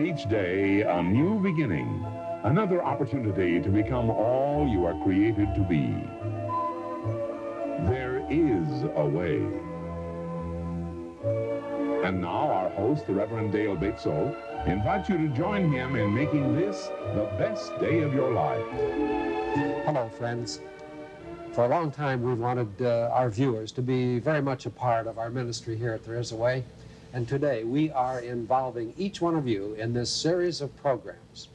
With each day, a new beginning, another opportunity to become all you are created to be. There is a way. And now our host, the Reverend Dale Batesole, invites you to join him in making this the best day of your life. Hello, friends. For a long time, we've wanted our viewers to be very much a part of our ministry here at There Is a Way. And today, we are involving each one of you in this series of programs.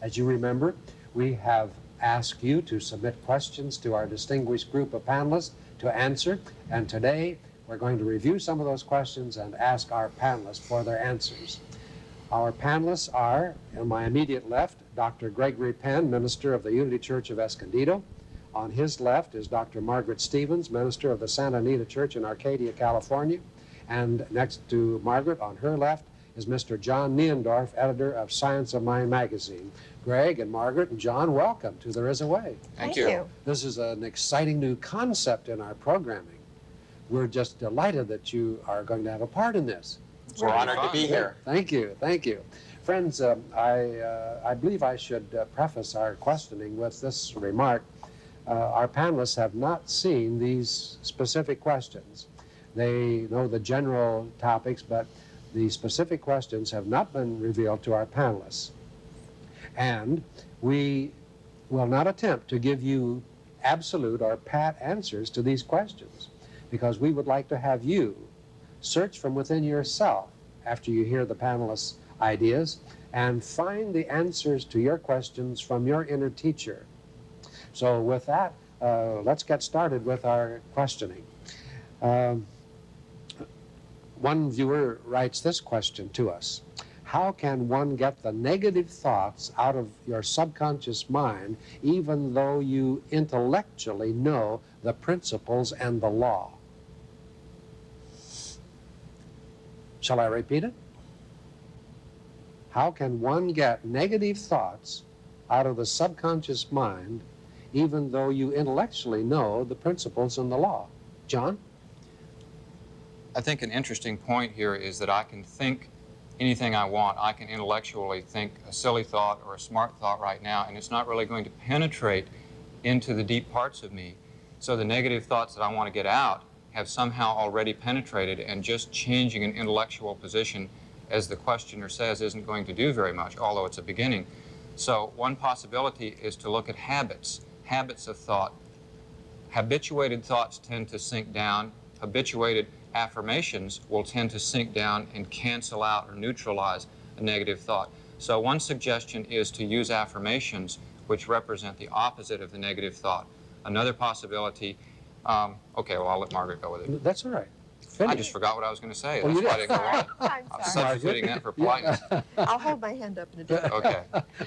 As you remember, we have asked you to submit questions to our distinguished group of panelists to answer. And today, we're going to review some of those questions and ask our panelists for their answers. Our panelists are, on my immediate left, Dr. Gregory Penn, minister of the Unity Church of Escondido. On his left is Dr. Margaret Stevens, minister of the Santa Anita Church in Arcadia, California. And next to Margaret, on her left, is Mr. John Neendorf, editor of Science of Mind magazine. Greg and Margaret and John, welcome to There Is a Way. Thank you. This is an exciting new concept in our programming. We're just delighted that you are going to have a part in this. We're honored to be here. Thank you, thank you. Friends, I believe I should preface our questioning with this remark. Our panelists have not seen these specific questions. They know the general topics, but the specific questions have not been revealed to our panelists. And we will not attempt to give you absolute or pat answers to these questions, because we would like to have you search from within yourself after you hear the panelists' ideas and find the answers to your questions from your inner teacher. So with that, let's get started with our questioning. One viewer writes this question to us: how can one get the negative thoughts out of your subconscious mind even though you intellectually know the principles and the law? Shall I repeat it? How can one get negative thoughts out of the subconscious mind even though you intellectually know the principles and the law? John? I think an interesting point here is that I can think anything I want. I can intellectually think a silly thought or a smart thought right now, and it's not really going to penetrate into the deep parts of me. So the negative thoughts that I want to get out have somehow already penetrated, and just changing an intellectual position, as the questioner says, isn't going to do very much, although it's a beginning. So one possibility is to look at habits of thought. Habituated thoughts tend to sink down. Habituated affirmations will tend to sink down and cancel out or neutralize a negative thought. So one suggestion is to use affirmations which represent the opposite of the negative thought. Another possibility, okay, well, I'll let Margaret go with it. That's all right. I just forgot what I was going to say. Oh, That's why I didn't go on. I'm I was sorry. substituting that for politeness. I'll hold my hand up in a different Okay.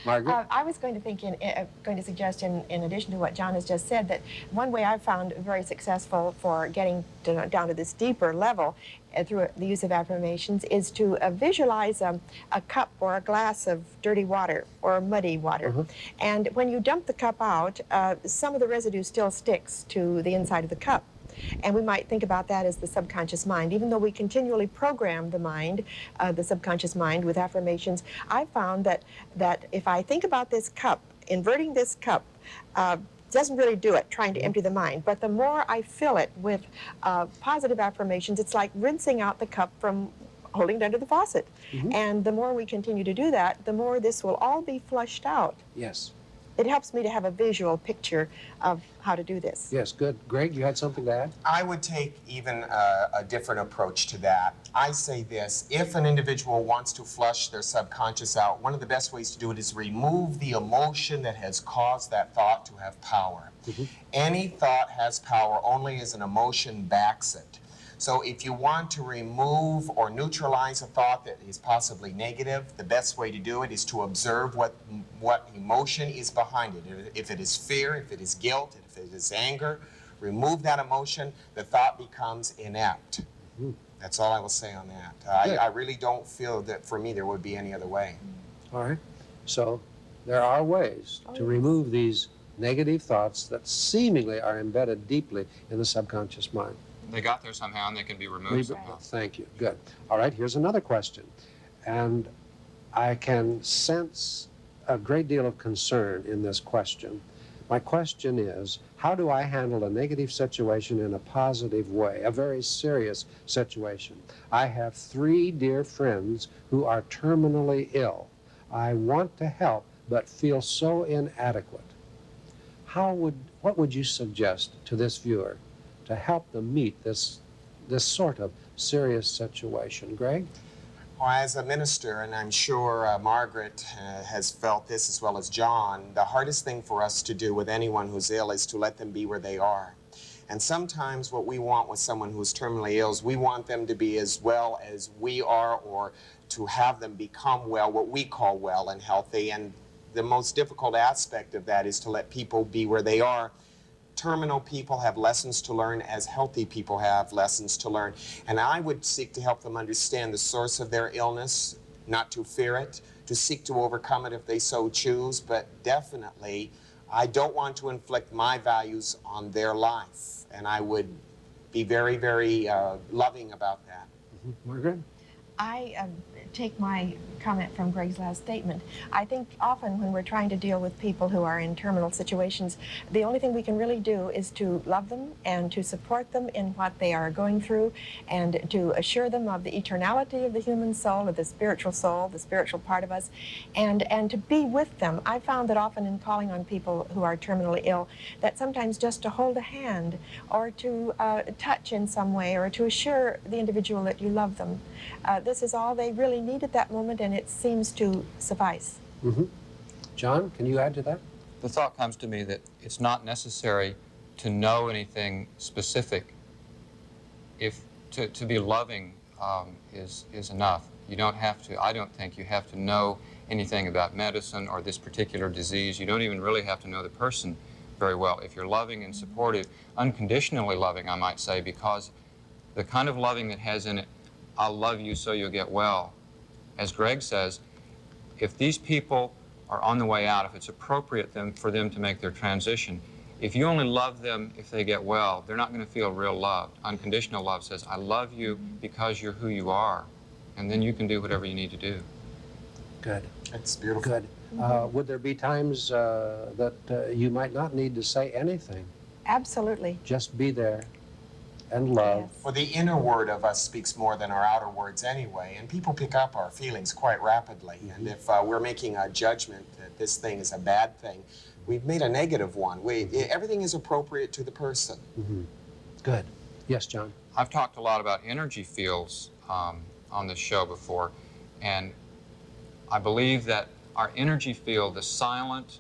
Margaret? I was going to suggest, in addition to what John has just said, that one way I've found very successful for getting down to this deeper level through the use of affirmations is to visualize a cup or a glass of dirty water or muddy water. And when you dump the cup out, some of the residue still sticks to the inside of the cup. And we might think about that as the subconscious mind. Even though we continually program the mind, the subconscious mind, with affirmations, I found that if I think about this cup, inverting this cup, doesn't really do it, trying to empty the mind. But the more I fill it with positive affirmations, it's like rinsing out the cup from holding it under the faucet. And the more we continue to do that, the more this will all be flushed out. Yes. It helps me to have a visual picture of how to do this. Yes, good. Greg, you had something to add? I would take even a different approach to that. I say this: if an individual wants to flush their subconscious out, one of the best ways to do it is remove the emotion that has caused that thought to have power. Any thought has power only as an emotion backs it. So if you want to remove or neutralize a thought that is possibly negative, the best way to do it is to observe what emotion is behind it. If it is fear, if it is guilt, if it is anger, remove that emotion, the thought becomes inept. That's all I will say on that. I really don't feel that for me there would be any other way. All right. So there are ways to remove these negative thoughts that seemingly are embedded deeply in the subconscious mind. They got there somehow, and they can be removed somehow. Thank you. Good. All right, here's another question. And I can sense a great deal of concern in this question. My question is, how do I handle a negative situation in a positive way, a very serious situation? I have 3 dear friends who are terminally ill. I want to help, but feel so inadequate. What would you suggest to this viewer to help them meet this sort of serious situation? Greg? Well, as a minister, and I'm sure Margaret has felt this as well as John, the hardest thing for us to do with anyone who's ill is to let them be where they are. And sometimes what we want with someone who's terminally ill is we want them to be as well as we are, or to have them become well, what we call well and healthy. And the most difficult aspect of that is to let people be where they are. Terminal people have lessons to learn as healthy people have lessons to learn. And I would seek to help them understand the source of their illness, not to fear it, to seek to overcome it if they so choose, but definitely I don't want to inflict my values on their life. And I would be very, very loving about that. Margaret? I take my comment from Greg's last statement. I think often when we're trying to deal with people who are in terminal situations, the only thing we can really do is to love them and to support them in what they are going through, and to assure them of the eternality of the human soul, of the spiritual part of us, and to be with them. I found that often in calling on people who are terminally ill, that sometimes just to hold a hand or to touch in some way, or to assure the individual that you love them, this is all they really need at that moment, and it seems to suffice. Mm-hmm. John, can you add to that? The thought comes to me that it's not necessary to know anything specific. If to be loving is enough. You don't have to, I don't think you have to know anything about medicine or this particular disease. You don't even really have to know the person very well. If you're loving and supportive, unconditionally loving, I might say, because the kind of loving that has in it, I'll love you so you'll get well. As Greg says, if these people are on the way out, if it's appropriate for them to make their transition, if you only love them if they get well, they're not going to feel real love. Unconditional love says, I love you because you're who you are, and then you can do whatever you need to do. Good. It's beautiful. Good. Would there be times that you might not need to say anything? Absolutely. Just be there and love. Yes. Well, the inner word of us speaks more than our outer words anyway, and people pick up our feelings quite rapidly. And if we're making a judgment that this thing is a bad thing, we've made a negative one. Everything is appropriate to the person. Mm-hmm. Good. Yes, John? I've talked a lot about energy fields on this show before, and I believe that our energy field, the silent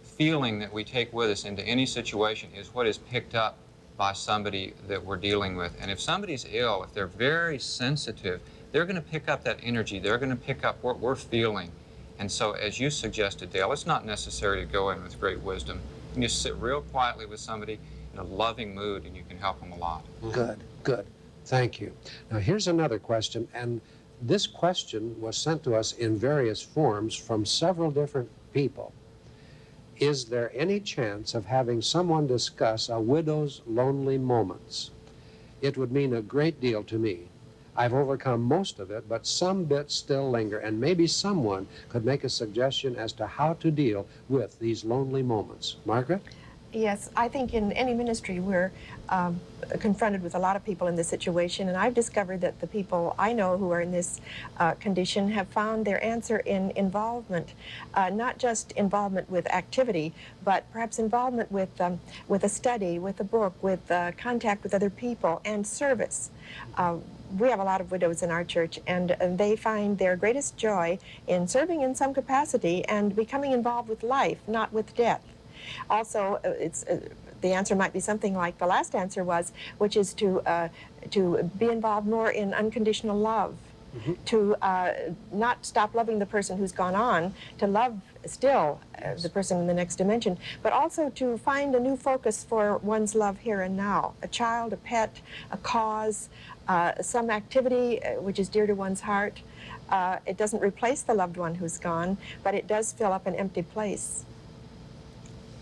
feeling that we take with us into any situation, is what is picked up by somebody that we're dealing with. And if somebody's ill, if they're very sensitive, they're going to pick up that energy. They're going to pick up what we're feeling. And so, as you suggested, Dale, it's not necessary to go in with great wisdom. You can just sit real quietly with somebody in a loving mood, and you can help them a lot. Good, good. Thank you. Now, here's another question, and this question was sent to us in various forms from several different people. Is there any chance of having someone discuss a widow's lonely moments? It would mean a great deal to me. I've overcome most of it, but some bits still linger, and maybe someone could make a suggestion as to how to deal with these lonely moments. Margaret? Yes, I think in any ministry we're confronted with a lot of people in this situation, and I've discovered that the people I know who are in this condition have found their answer in involvement, not just involvement with activity, but perhaps involvement with a study, with a book, with contact with other people, and service. We have a lot of widows in our church, and they find their greatest joy in serving in some capacity and becoming involved with life, not with death. Also, the answer might be something like the last answer was, which is to be involved more in unconditional love, mm-hmm. to not stop loving the person who's gone on, to love still the person in the next dimension, but also to find a new focus for one's love here and now. A child, a pet, a cause, some activity which is dear to one's heart. It doesn't replace the loved one who's gone, but it does fill up an empty place.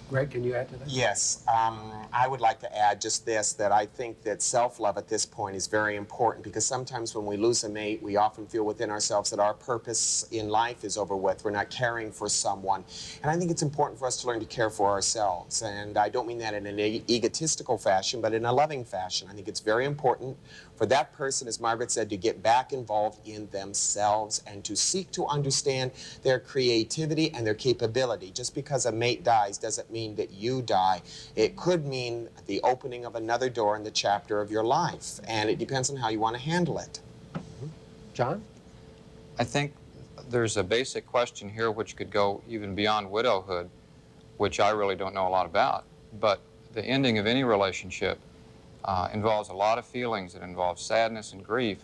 Greg, can you add to that? Yes, I would like to add just this, that I think that self-love at this point is very important, because sometimes when we lose a mate, we often feel within ourselves that our purpose in life is over with. We're not caring for someone. And I think it's important for us to learn to care for ourselves. And I don't mean that in an egotistical fashion, but in a loving fashion. I think it's very important for that person, as Margaret said, to get back involved in themselves and to seek to understand their creativity and their capability. Just because a mate dies doesn't mean that you die. It could mean the opening of another door in the chapter of your life, and it depends on how you want to handle it. John? I think there's a basic question here which could go even beyond widowhood, which I really don't know a lot about. But the ending of any relationship involves a lot of feelings. It involves sadness and grief.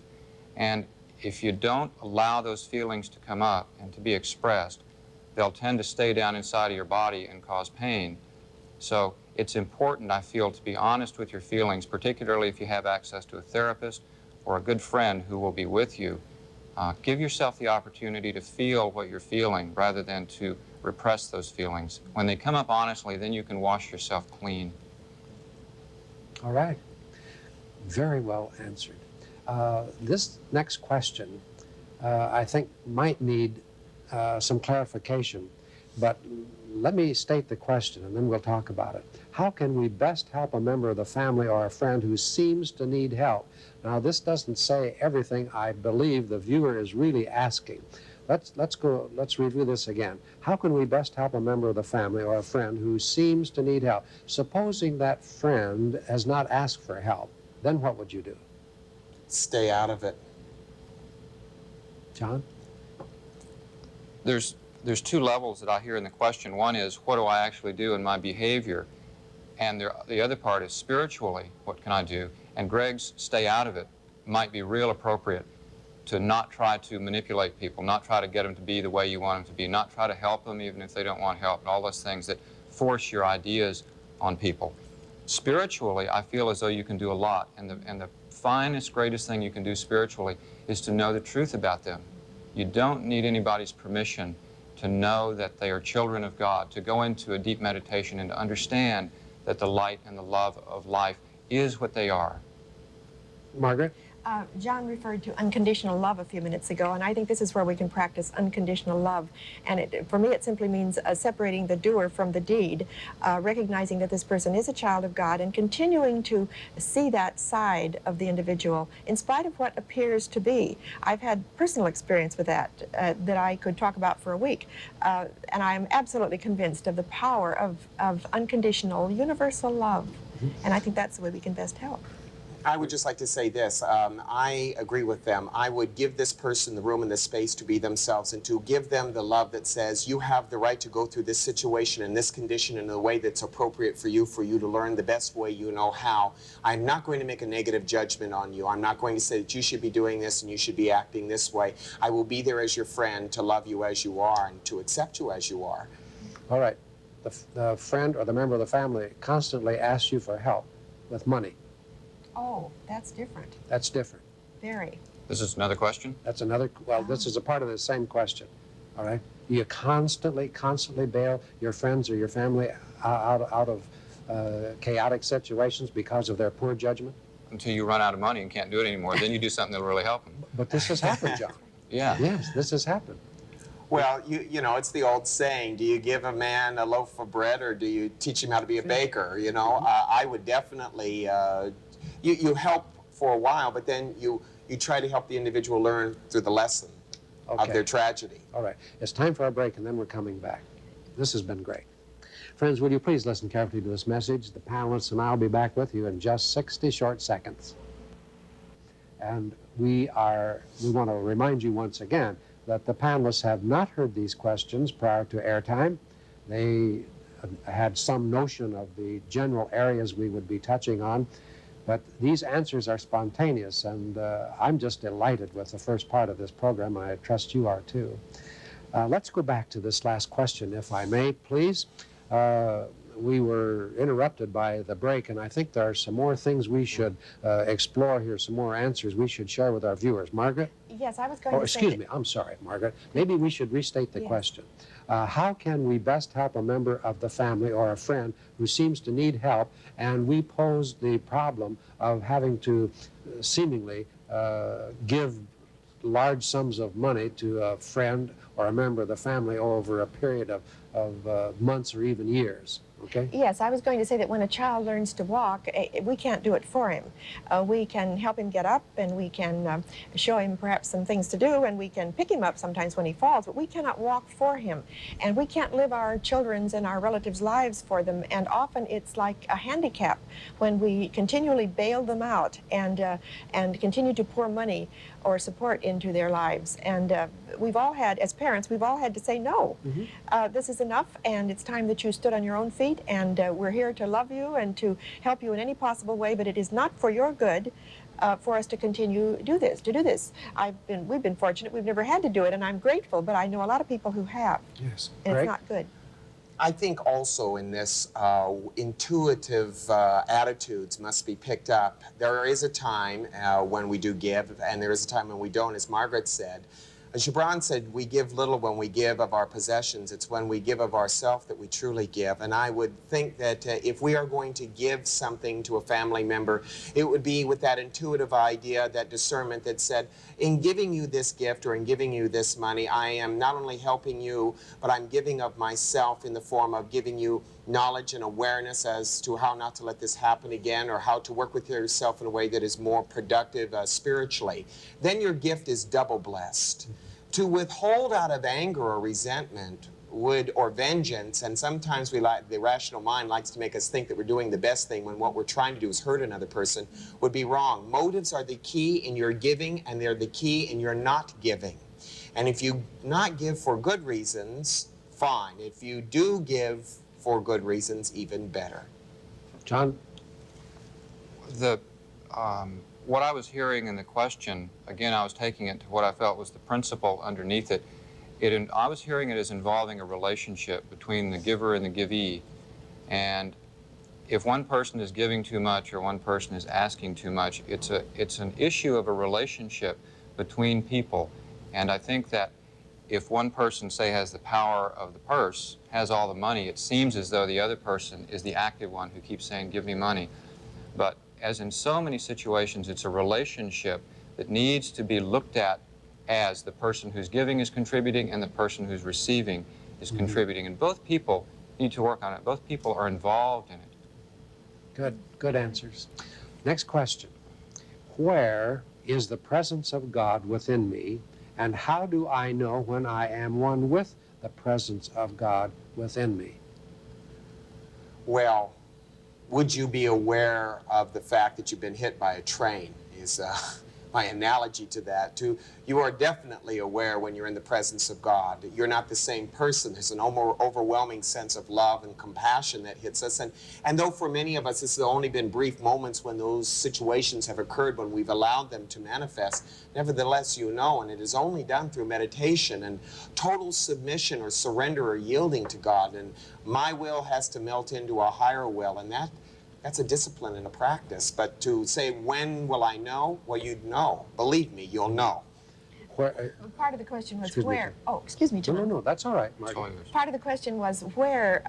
And if you don't allow those feelings to come up and to be expressed, they'll tend to stay down inside of your body and cause pain. So it's important, I feel, to be honest with your feelings, particularly if you have access to a therapist or a good friend who will be with you. Give yourself the opportunity to feel what you're feeling rather than to repress those feelings. When they come up honestly, then you can wash yourself clean. All right. Very well answered. This next question, I think, might need some clarification, but let me state the question and then we'll talk about it. How can we best help a member of the family or a friend who seems to need help? Now, this doesn't say everything I believe the viewer is really asking. Let's review this again. How can we best help a member of the family or a friend who seems to need help? Supposing that friend has not asked for help, then what would you do? Stay out of it. John? There's two levels that I hear in the question. One is, what do I actually do in my behavior? And the other part is, spiritually, what can I do? And Greg's stay out of it might be real appropriate, to not try to manipulate people, not try to get them to be the way you want them to be, not try to help them even if they don't want help, and all those things that force your ideas on people. Spiritually, I feel as though you can do a lot, and the finest, greatest thing you can do spiritually is to know the truth about them. You don't need anybody's permission to know that they are children of God, to go into a deep meditation and to understand that the light and the love of life is what they are. Margaret? John referred to unconditional love a few minutes ago, and I think this is where we can practice unconditional love. And for me, it simply means separating the doer from the deed, recognizing that this person is a child of God, and continuing to see that side of the individual in spite of what appears to be. I've had personal experience with that that I could talk about for a week, and I'm absolutely convinced of the power of unconditional, universal love. And I think that's the way we can best help. I would just like to say this. I agree with them. I would give this person the room and the space to be themselves, and to give them the love that says you have the right to go through this situation and this condition in a way that's appropriate for you to learn the best way you know how. I'm not going to make a negative judgment on you. I'm not going to say that you should be doing this and you should be acting this way. I will be there as your friend to love you as you are and to accept you as you are. All right. The friend or the member of the family constantly asks you for help with money. Oh, that's different. That's different. Very. This is another question? That's another, well, this is a part of the same question, all right? You constantly bail your friends or your family out of chaotic situations because of their poor judgment? Until you run out of money and can't do it anymore, then you do something that'll really help them. But this has happened, John. Yeah. Yes, this has happened. Well, you know, it's the old saying, do you give a man a loaf of bread or do you teach him how to be a baker? You know, I would definitely, you help for a while, but then you try to help the individual learn through the lesson of their tragedy. All right. It's time for our break, and then we're coming back. This has been great. Friends, will you please listen carefully to this message? The panelists and I will be back with you in just 60 short seconds. And we want to remind you once again that the panelists have not heard these questions prior to airtime. They had some notion of the general areas we would be touching on, but these answers are spontaneous, and I'm just delighted with the first part of this program. I trust you are too. Let's go back to this last question, if I may, please. we were interrupted by the break, and I think there are some more things we should explore here, some more answers we should share with our viewers. Margaret? Yes, I was going Oh, to say excuse that- me. I'm sorry, Margaret. Maybe we should restate the Yes. question. How can we best help a member of the family or a friend who seems to need help, and we pose the problem of having to seemingly give large sums of money to a friend or a member of the family over a period of months or even years? Okay? Yes, I was going to say that when a child learns to walk, we can't do it for him. We can help him get up, and we can show him perhaps some things to do, and we can pick him up sometimes when he falls, but we cannot walk for him. And we can't live our children's and our relatives' lives for them, and often it's like a handicap when we continually bail them out and continue to pour money or support into their lives. And we've all had, as parents, we've all had to say no. This is enough, and it's time that you stood on your own feet, and we're here to love you and to help you in any possible way, but it is not for your good for us to continue to do this. We've been fortunate, we've never had to do it, and I'm grateful, but I know a lot of people who have. Yes. And Greg? it's not good. I think also in this, intuitive attitudes must be picked up. There is a time when we do give, and there is a time when we don't, as Margaret said. As Gibran said, we give little when we give of our possessions. It's when we give of ourselves that we truly give. And I would think that if we are going to give something to a family member, it would be with that intuitive idea, that discernment that said, in giving you this gift or in giving you this money, I am not only helping you, but I'm giving of myself in the form of giving you knowledge and awareness as to how not to let this happen again, or how to work with yourself in a way that is more productive spiritually. Then your gift is double blessed. To withhold out of anger or resentment or vengeance, and sometimes the rational mind likes to make us think that we're doing the best thing when what we're trying to do is hurt another person, would be wrong. Motives are the key in your giving, and they're the key in your not giving. And if you not give for good reasons, fine. If you do give for good reasons, even better. John? What I was hearing in the question, again, I was taking it to what I felt was the principle underneath it. I was hearing it as involving a relationship between the giver and the givee. And if one person is giving too much or one person is asking too much, it's an issue of a relationship between people. And I think that if one person, say, has the power of the purse, has all the money, it seems as though the other person is the active one who keeps saying, give me money. But as in so many situations, it's a relationship that needs to be looked at as the person who's giving is contributing and the person who's receiving is contributing. And both people need to work on it. Both people are involved in it. Good answers. Next question. Where is the presence of God within me, and how do I know when I am one with the presence of God within me? Well, would you be aware of the fact that you've been hit by a train is my analogy to that. You are definitely aware when you're in the presence of God. You're not the same person. There's an overwhelming sense of love and compassion that hits us. And though for many of us this has only been brief moments when those situations have occurred, when we've allowed them to manifest, nevertheless you know, and it is only done through meditation and total submission or surrender or yielding to God. And my will has to melt into a higher will, and that's a discipline and a practice. But to say, when will I know? Well, you'd know. Believe me, you'll know. Part of the question was Excuse me, where. John. Oh, excuse me, John. No, that's all right, Margaret. Part of the question was where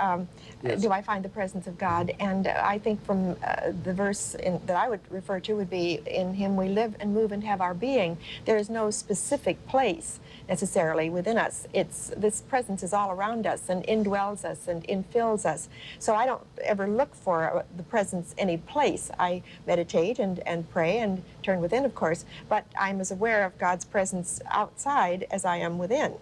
Yes. do I find the presence of God? And I think from the verse that I would refer to would be, in Him we live and move and have our being. There is no specific place necessarily within us. This presence is all around us and indwells us and infills us. So I don't ever look for the presence any place. I meditate and pray and turn within, of course, but I'm as aware of God's presence outside as I am within.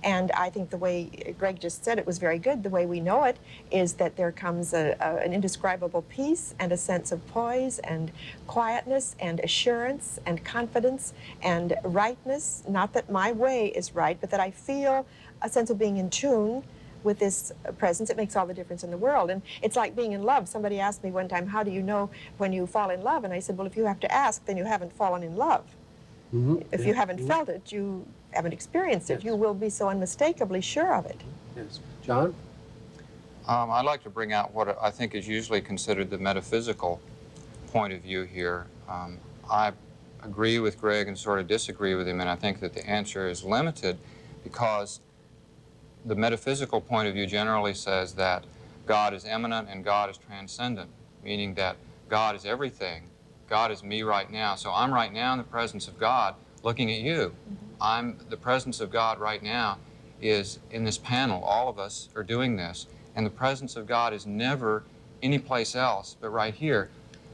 And I think the way Greg just said it was very good. The way we know it is that there comes an indescribable peace and a sense of poise and quietness and assurance and confidence and rightness. Not that my way is right, but that I feel a sense of being in tune with this presence. It makes all the difference in the world. And it's like being in love. Somebody asked me one time, how do you know when you fall in love? And I said, well, if you have to ask, then you haven't fallen in love. If you haven't felt it, you haven't experienced it. Yes. You will be so unmistakably sure of it. Yes. John? I'd like to bring out what I think is usually considered the metaphysical point of view here. I agree with Greg and sort of disagree with him, and I think that the answer is limited because the metaphysical point of view generally says that God is immanent and God is transcendent, meaning that God is everything. God is me right now. So I'm right now in the presence of God looking at you. The presence of God right now is in this panel. All of us are doing this. And the presence of God is never anyplace else but right here.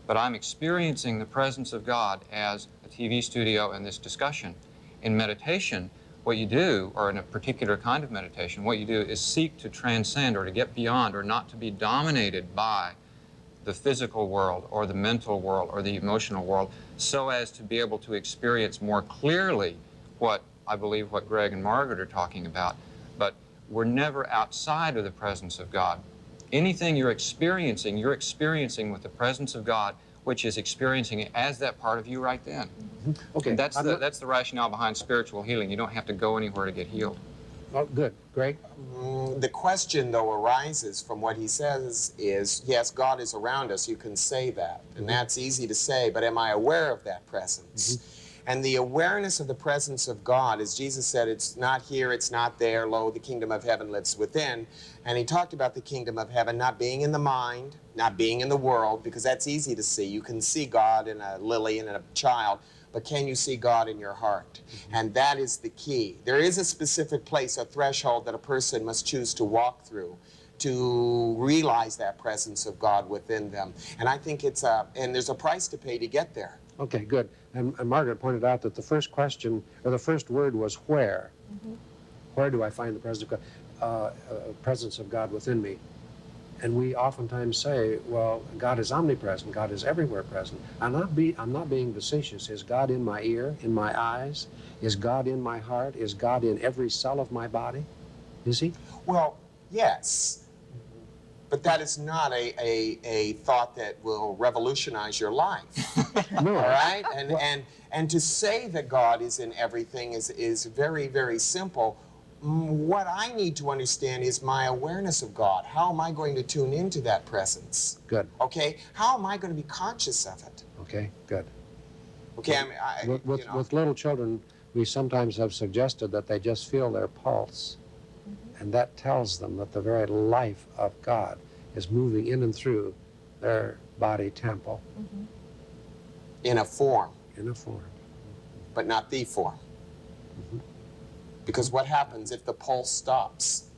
But I'm experiencing the presence of God as a TV studio and this discussion. In meditation, what you do, or in a particular kind of meditation, what you do is seek to transcend or to get beyond or not to be dominated by the physical world or the mental world or the emotional world, so as to be able to experience more clearly what I believe what Greg and Margaret are talking about. But we're never outside of the presence of God. Anything you're experiencing with the presence of God, which is experiencing it as that part of you right then. Okay. And that's the rationale behind spiritual healing. You don't have to go anywhere to get healed. Oh, good. Greg? The question, though, arises from what he says is, yes, God is around us. You can say that. And that's easy to say, but am I aware of that presence? And the awareness of the presence of God, as Jesus said, it's not here, it's not there. Lo, the kingdom of heaven lives within. And he talked about the kingdom of heaven not being in the mind, not being in the world, because that's easy to see. You can see God in a lily and in a child, but can you see God in your heart? And that is the key. There is a specific place, a threshold that a person must choose to walk through to realize that presence of God within them. And I think and there's a price to pay to get there. Okay, good. And Margaret pointed out that the first question, or the first word was where. Where do I find the presence of God within me? And we oftentimes say, well, God is omnipresent. God is everywhere present. I'm not being facetious. Is God in my ear, in my eyes? Is God in my heart? Is God in every cell of my body? Is he? Well, yes. But that is not a thought that will revolutionize your life. No. All right? And to say that God is in everything is very, very simple. What I need to understand is my awareness of God. How am I going to tune into that presence? Good. Okay? How am I going to be conscious of it? Okay, good. Okay, With little children, we sometimes have suggested that they just feel their pulse. And that tells them that the very life of God is moving in and through their body temple. in a form. In a form. But not the form. Because what happens if the pulse stops?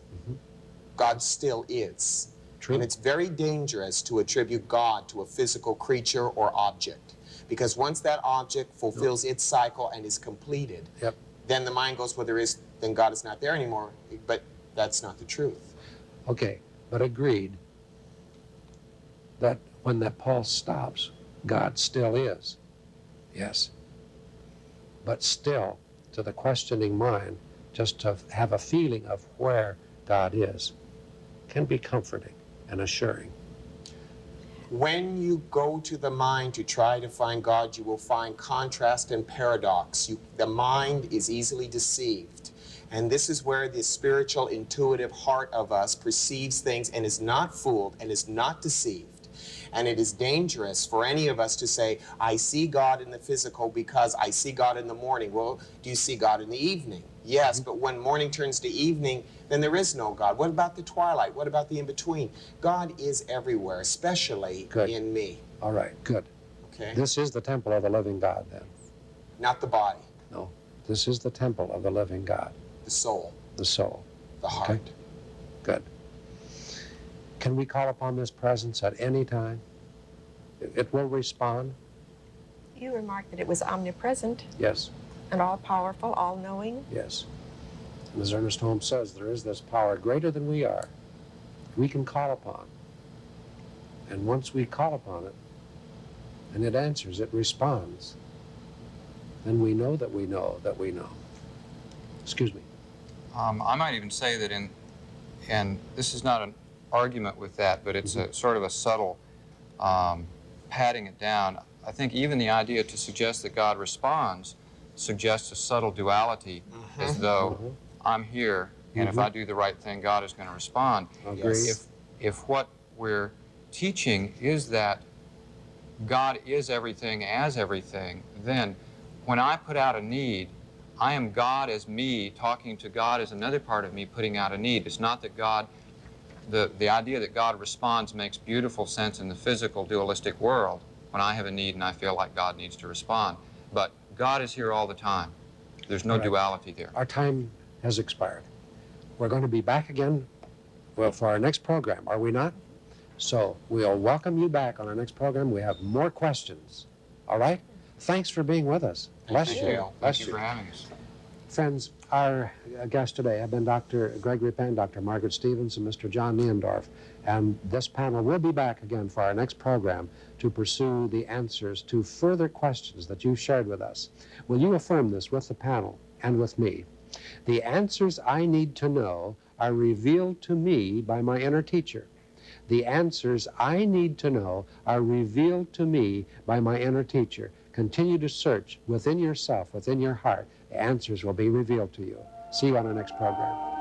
God still is. True. And it's very dangerous to attribute God to a physical creature or object. Because once that object fulfills its cycle and is completed, then the mind goes, well, then God is not there anymore. But that's not the truth. Okay, but agreed that when that pulse stops, God still is. Yes. But still, to the questioning mind, just to have a feeling of where God is can be comforting and assuring. When you go to the mind to try to find God, you will find contrast and paradox. The mind is easily deceived. And this is where the spiritual, intuitive heart of us perceives things and is not fooled and is not deceived. And it is dangerous for any of us to say, I see God in the physical because I see God in the morning. Well, do you see God in the evening? Yes, but when morning turns to evening, then there is no God. What about the twilight? What about the in-between? God is everywhere, especially in me. All right, good. Okay? This is the temple of the living God, then. Not the body. No, this is the temple of the living God. The soul. The soul. The heart. Okay? Good. Can we call upon this presence at any time? It will respond? You remarked that it was omnipresent Yes. and all-powerful, all-knowing. Yes. And as Ernest Holmes says, there is this power greater than we are. We can call upon. And once we call upon it, and it answers, it responds, then we know that we know that we know. Excuse me. I might even say that and this is not an argument with that, but it's a sort of a subtle patting it down. I think even the idea to suggest that God responds suggests a subtle duality, as though I'm here, and if I do the right thing, God is going to respond. Agree. if what we're teaching is that God is everything as everything, then when I put out a need, I am God as me talking to God as another part of me putting out a need. It's not that God, the idea that God responds makes beautiful sense in the physical dualistic world when I have a need and I feel like God needs to respond. But God is here all the time. There's no duality there. Our time has expired. We're going to be back again, well, for our next program, are we not? So we'll welcome you back on our next program. We have more questions. All right? Thanks for being with us. Bless Thank you. you. Bless Thank you for having us. Friends, our guests today have been Dr. Gregory Penn, Dr. Margaret Stevens, and Mr. John Neendorf. And this panel will be back again for our next program to pursue the answers to further questions that you've shared with us. Will you affirm this with the panel and with me? The answers I need to know are revealed to me by my inner teacher. The answers I need to know are revealed to me by my inner teacher. Continue to search within yourself, within your heart. The answers will be revealed to you. See you on our next program.